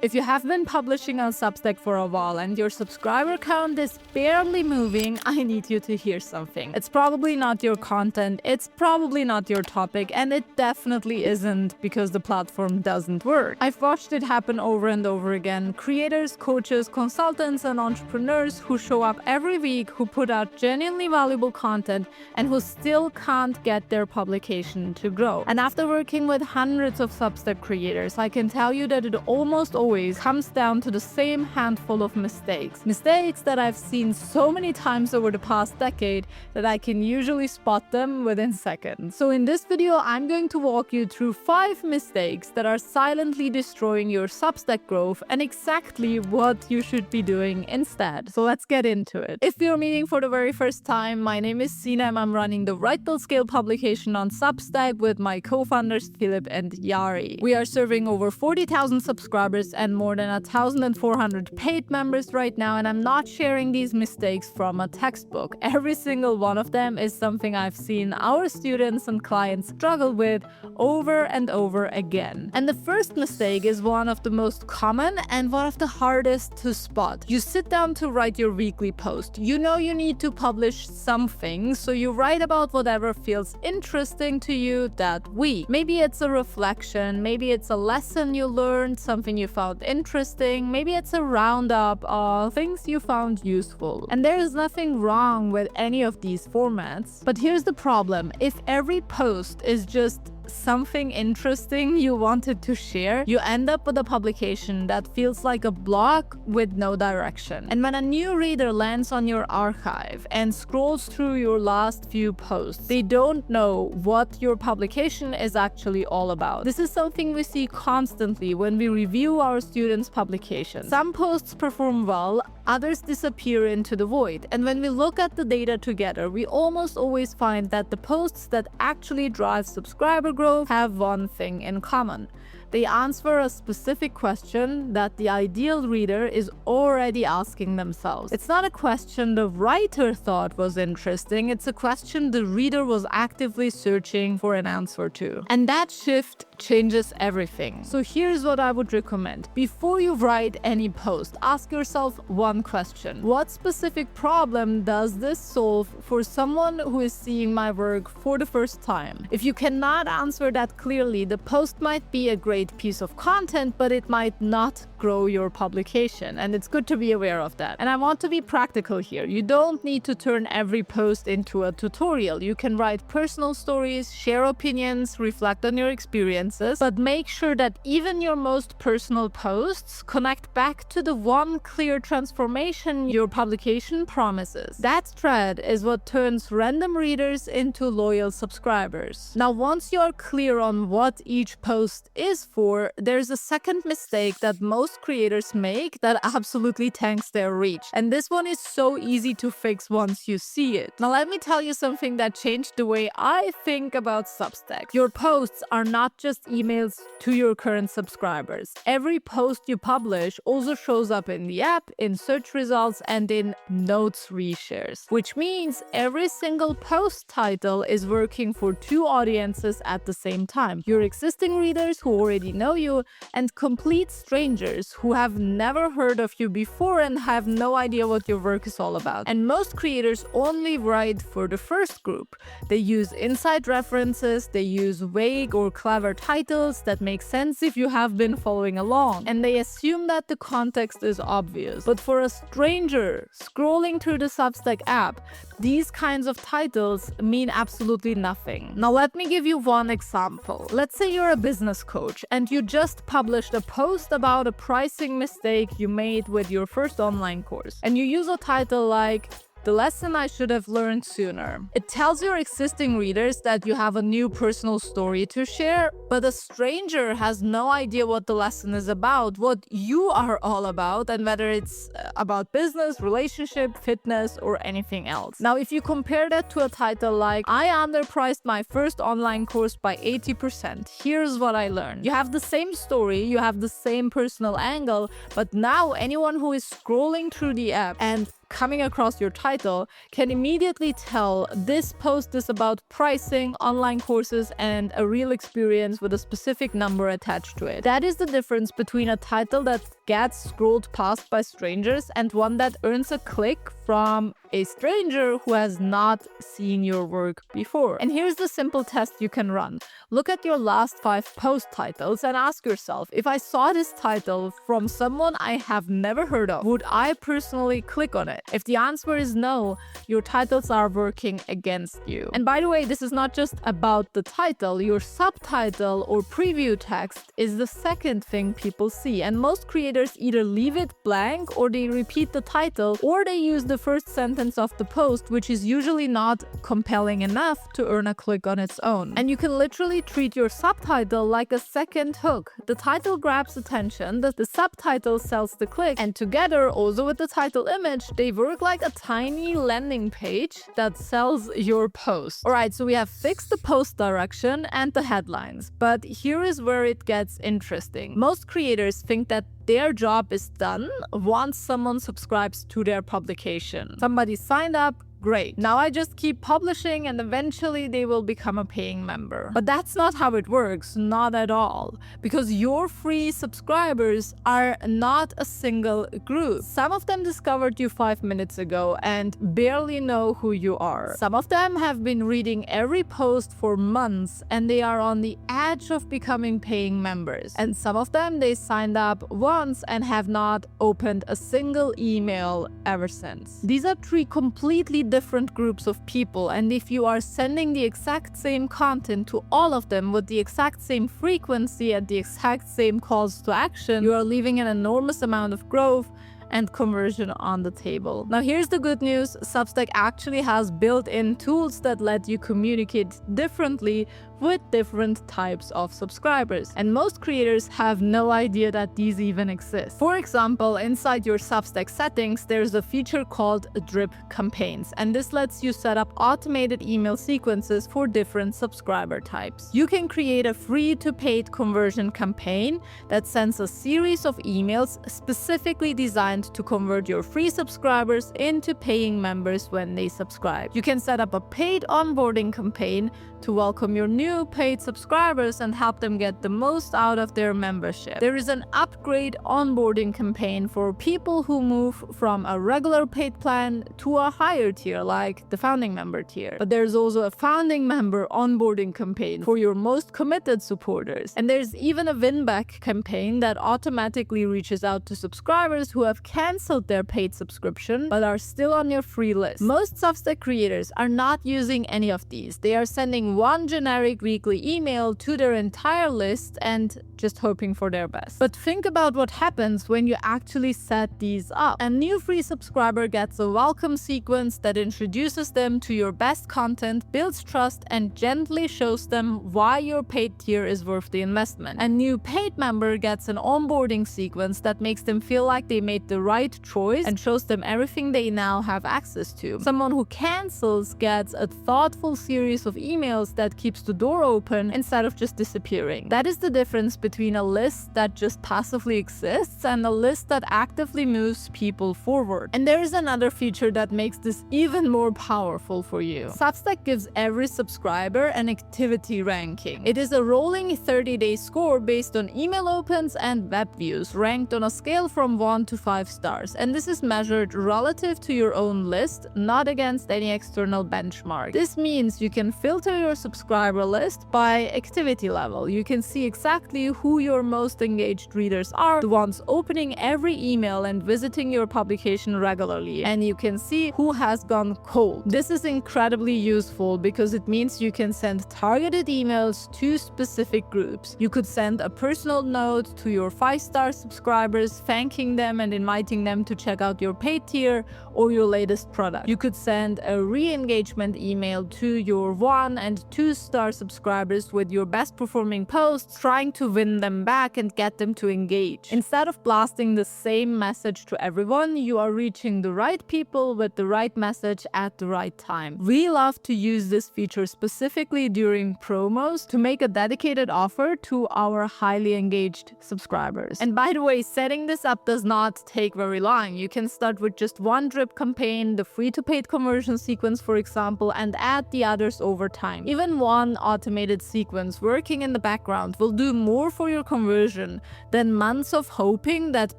If you have been publishing on Substack for a while and your subscriber count is barely moving, I need you to hear something. It's probably not your content, it's probably not your topic, and it definitely isn't because the platform doesn't work. I've watched it happen over and over again. Creators, coaches, consultants, and entrepreneurs who show up every week, who put out genuinely valuable content, and who still can't get their publication to grow. And after working with hundreds of Substack creators, I can tell you that it almost always comes down to the same handful of mistakes. Mistakes that I've seen so many times over the past decade that I can usually spot them within seconds. So in this video, I'm going to walk you through 5 mistakes that are silently destroying your Substack growth and exactly what you should be doing instead. So let's get into it. If you're meeting for the very first time, my name is Sina and I'm running the Write Build Scale publication on Substack with my co-founders Philip and Yari. We are serving over 40,000 subscribers and more than 1,400 paid members right now, and I'm not sharing these mistakes from a textbook. Every single one of them is something I've seen our students and clients struggle with over and over again. And the first mistake is one of the most common and one of the hardest to spot. You sit down to write your weekly post. You know you need to publish something, so you write about whatever feels interesting to you that week. Maybe it's a reflection, maybe it's a lesson you learned, something you found interesting, maybe it's a roundup of things you found useful. And there is nothing wrong with any of these formats. But here's the problem: if every post is just something interesting you wanted to share, you end up with a publication that feels like a blog with no direction. And when a new reader lands on your archive and scrolls through your last few posts, they don't know what your publication is actually all about. This is something we see constantly when we review our students' publications. Some posts perform well, others disappear into the void. And when we look at the data together, we almost always find that the posts that actually drive subscriber growth have one thing in common. They answer a specific question that the ideal reader is already asking themselves. It's not a question the writer thought was interesting, it's a question the reader was actively searching for an answer to. And that shift changes everything. So here's what I would recommend. Before you write any post, ask yourself one question. What specific problem does this solve for someone who is seeing my work for the first time? If you cannot answer that clearly, the post might be a great piece of content, but it might not grow your publication, and it's good to be aware of that. And I want to be practical here. You don't need to turn every post into a tutorial. You can write personal stories, share opinions, reflect on your experiences, but make sure that even your most personal posts connect back to the one clear transformation your publication promises. That thread is what turns random readers into loyal subscribers. Now, once you're clear on what each post is for, there's a second mistake that most creators make that absolutely tanks their reach. And this one is so easy to fix once you see it. Now let me tell you something that changed the way I think about Substack. Your posts are not just emails to your current subscribers. Every post you publish also shows up in the app, in search results, and in notes reshares. Which means every single post title is working for 2 audiences at the same time. Your existing readers who already know you, and complete strangers who have never heard of you before and have no idea what your work is all about. And most creators only write for the first group. They use inside references, they use vague or clever titles that make sense if you have been following along, and they assume that the context is obvious. But for a stranger scrolling through the Substack app, these kinds of titles mean absolutely nothing. Now let me give you one example. Let's say you're a business coach and you just published a post about a pricing mistake you made with your first online course, and you use a title like "The lesson I should have learned sooner." It tells your existing readers that you have a new personal story to share, but a stranger has no idea what the lesson is about, what you are all about, and whether it's about business, relationship, fitness, or anything else. Now, if you compare that to a title like "I underpriced my first online course by 80%. Here's what I learned." You have the same story, you have the same personal angle, but now anyone who is scrolling through the app and coming across your title can immediately tell this post is about pricing, online courses, and a real experience with a specific number attached to it. That is the difference between a title that gets scrolled past by strangers and one that earns a click from a stranger who has not seen your work before. And here's the simple test you can run. Look at your last 5 post titles and ask yourself, if I saw this title from someone I have never heard of, would I personally click on it? If the answer is no, your titles are working against you. And by the way, this is not just about the title. Your subtitle or preview text is the second thing people see. And most creators either leave it blank, or they repeat the title, or they use the first sentence of the post, which is usually not compelling enough to earn a click on its own. And you can literally treat your subtitle like a second hook. The title grabs attention, the subtitle sells the click, and together, also with the title image, they work like a tiny landing page that sells your post. Alright, so we have fixed the post direction and the headlines, but here is where it gets interesting. Most creators think that their job is done once someone subscribes to their publication. Somebody signed up, great. Now I just keep publishing and eventually they will become a paying member. But that's not how it works, not at all. Because your free subscribers are not a single group. Some of them discovered you 5 minutes ago and barely know who you are. Some of them have been reading every post for months and they are on the edge of becoming paying members. And some of them, they signed up once and have not opened a single email ever since. These are 3 completely different groups of people, and if you are sending the exact same content to all of them with the exact same frequency and the exact same calls to action, you are leaving an enormous amount of growth and conversion on the table. Now here's the good news, Substack actually has built-in tools that let you communicate differently with different types of subscribers, and most creators have no idea that these even exist. For example, inside your Substack settings, there's a feature called drip campaigns, and this lets you set up automated email sequences for different subscriber types. You can create a free to paid conversion campaign that sends a series of emails specifically designed to convert your free subscribers into paying members when they subscribe. You can set up a paid onboarding campaign to welcome your new paid subscribers and help them get the most out of their membership. There is an upgrade onboarding campaign for people who move from a regular paid plan to a higher tier, like the founding member tier. But there's also a founding member onboarding campaign for your most committed supporters. And there's even a win-back campaign that automatically reaches out to subscribers who have canceled their paid subscription but are still on your free list. Most Substack creators are not using any of these. They are sending one generic weekly email to their entire list and just hoping for their best. But think about what happens when you actually set these up. A new free subscriber gets a welcome sequence that introduces them to your best content, builds trust, and gently shows them why your paid tier is worth the investment. A new paid member gets an onboarding sequence that makes them feel like they made the right choice and shows them everything they now have access to. Someone who cancels gets a thoughtful series of emails that keeps the door open instead of just disappearing. That is the difference between a list that just passively exists and a list that actively moves people forward. And there is another feature that makes this even more powerful for you. Substack gives every subscriber an activity ranking. It is a rolling 30-day score based on email opens and web views, ranked on a scale from 1 to 5 stars. And this is measured relative to your own list, not against any external benchmark. This means you can filter your subscriber list by activity level. You can see exactly who your most engaged readers are, the ones opening every email and visiting your publication regularly, and you can see who has gone cold. This is incredibly useful because it means you can send targeted emails to specific groups. You could send a personal note to your 5-star subscribers, thanking them and inviting them to check out your paid tier or your latest product. You could send a re-engagement email to your 1 and find 2-star subscribers with your best performing posts, trying to win them back and get them to engage. Instead of blasting the same message to everyone, you are reaching the right people with the right message at the right time. We love to use this feature specifically during promos to make a dedicated offer to our highly engaged subscribers. And by the way, setting this up does not take very long. You can start with just one drip campaign, the free to paid conversion sequence, for example, and add the others over time. Even one automated sequence working in the background will do more for your conversion than months of hoping that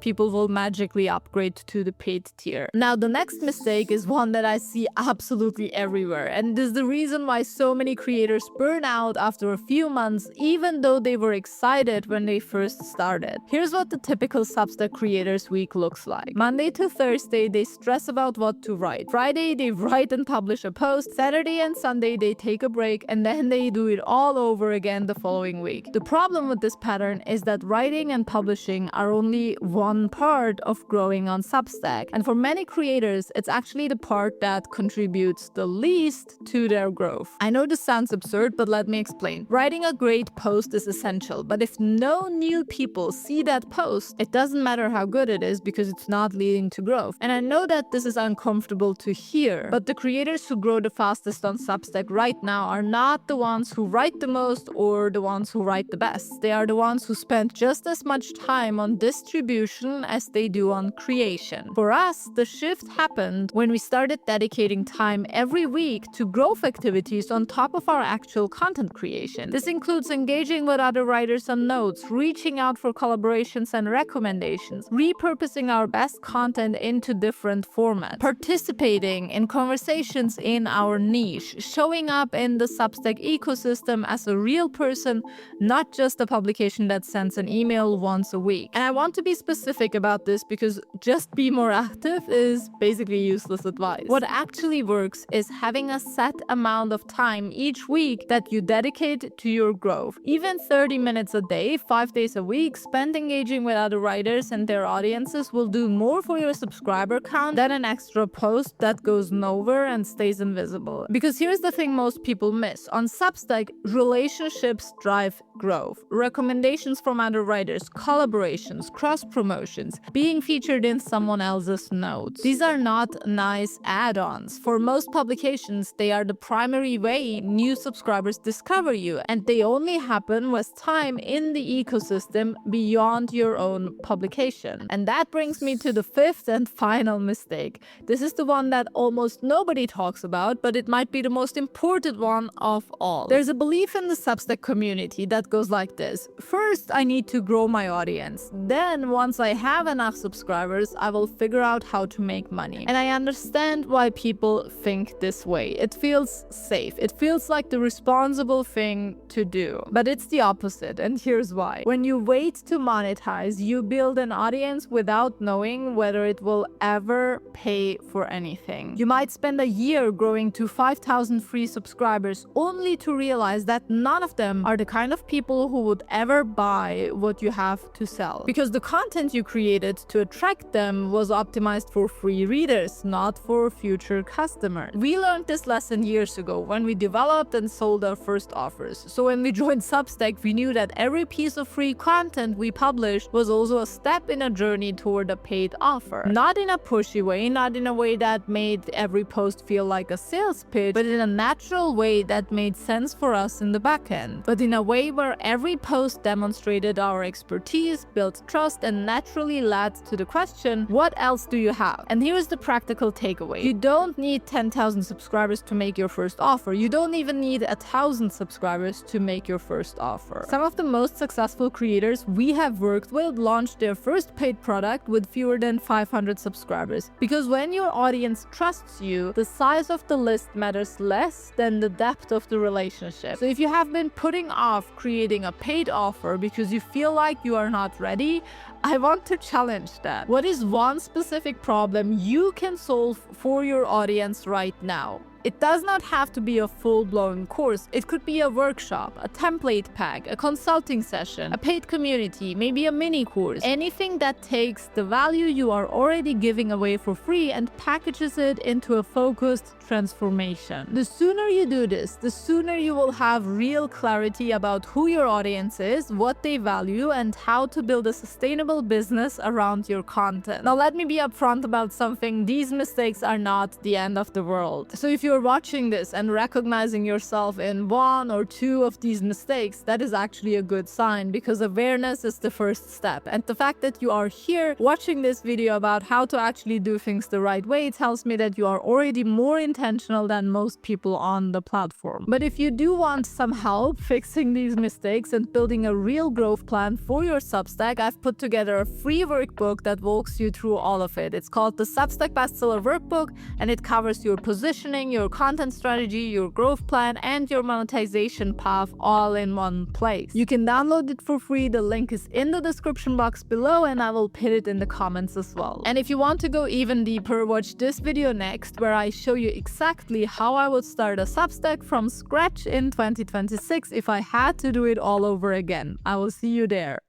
people will magically upgrade to the paid tier. Now, the next mistake is one that I see absolutely everywhere, and is the reason why so many creators burn out after a few months, even though they were excited when they first started. Here's what the typical Substack creators week looks like. Monday to Thursday, they stress about what to write. Friday, they write and publish a post. Saturday and Sunday, they take a break, and then they do it all over again the following week. The problem with this pattern is that writing and publishing are only one part of growing on Substack, and for many creators, it's actually the part that contributes the least to their growth. I know this sounds absurd, but let me explain. Writing a great post is essential, but if no new people see that post, it doesn't matter how good it is because it's not leading to growth. And I know that this is uncomfortable to hear, but the creators who grow the fastest on Substack right now are not the ones who write the most or the ones who write the best. They are the ones who spend just as much time on distribution as they do on creation. For us, the shift happened when we started dedicating time every week to growth activities on top of our actual content creation. This includes engaging with other writers on notes, reaching out for collaborations and recommendations, repurposing our best content into different formats, participating in conversations in our niche, showing up in the Substack ecosystem as a real person, not just a publication that sends an email once a week. And I want to be specific about this because just be more active is basically useless advice. What actually works is having a set amount of time each week that you dedicate to your growth. Even 30 minutes a day, 5 days a week, spent engaging with other writers and their audiences will do more for your subscriber count than an extra post that goes nowhere and stays invisible. Because here's the thing most people miss. On Substack, relationships drive growth. Recommendations from other writers, collaborations, cross-promotions, being featured in someone else's notes. These are not nice add-ons. For most publications, they are the primary way new subscribers discover you, and they only happen with time in the ecosystem beyond your own publication. And that brings me to the fifth and final mistake. This is the one that almost nobody talks about, but it might be the most important one of all. There's a belief in the Substack community that goes like this. First, I need to grow my audience. Then, once I have enough subscribers, I will figure out how to make money. And I understand why people think this way. It feels safe. It feels like the responsible thing to do. But it's the opposite, and here's why. When you wait to monetize, you build an audience without knowing whether it will ever pay for anything. You might spend a year growing to 5,000 free subscribers only to realize that none of them are the kind of people who would ever buy what you have to sell. Because the content you created to attract them was optimized for free readers, not for future customers. We learned this lesson years ago when we developed and sold our first offers. So when we joined Substack, we knew that every piece of free content we published was also a step in a journey toward a paid offer. Not in a pushy way, not in a way that made every post feel like a sales pitch, but in a natural way that made sense for us in the back end. But in a way where every post demonstrated our expertise, built trust, and naturally led to the question, what else do you have? And here's the practical takeaway. You don't need 10,000 subscribers to make your first offer. You don't even need 1,000 subscribers to make your first offer. Some of the most successful creators we have worked with launched their first paid product with fewer than 500 subscribers. Because when your audience trusts you, the size of the list matters less than the depth of the relationship. So if you have been putting off creating a paid offer because you feel like you are not ready, I want to challenge that. What is one specific problem you can solve for your audience right now? It does not have to be a full-blown course. It could be a workshop, a template pack, a consulting session, a paid community, maybe a mini course. Anything that takes the value you are already giving away for free and packages it into a focused transformation. The sooner you do this, the sooner you will have real clarity about who your audience is, what they value, and how to build a sustainable business around your content. Now, let me be upfront about something. These mistakes are not the end of the world. So if you're watching this and recognizing yourself in one or two of these mistakes, that is actually a good sign, because awareness is the first step. And the fact that you are here watching this video about how to actually do things the right way tells me that you are already more intentional than most people on the platform. But if you do want some help fixing these mistakes and building a real growth plan for your Substack, I've put together a free workbook that walks you through all of it. It's called the Substack Bestseller Workbook, and it covers your positioning, your content strategy, your growth plan, and your monetization path all in one place. You can download it for free. The link is in the description box below, and I will pin it in the comments as well. And if you want to go even deeper, watch this video next, where I show you exactly how I would start a Substack from scratch in 2026 if I had to do it all over again. I will see you there.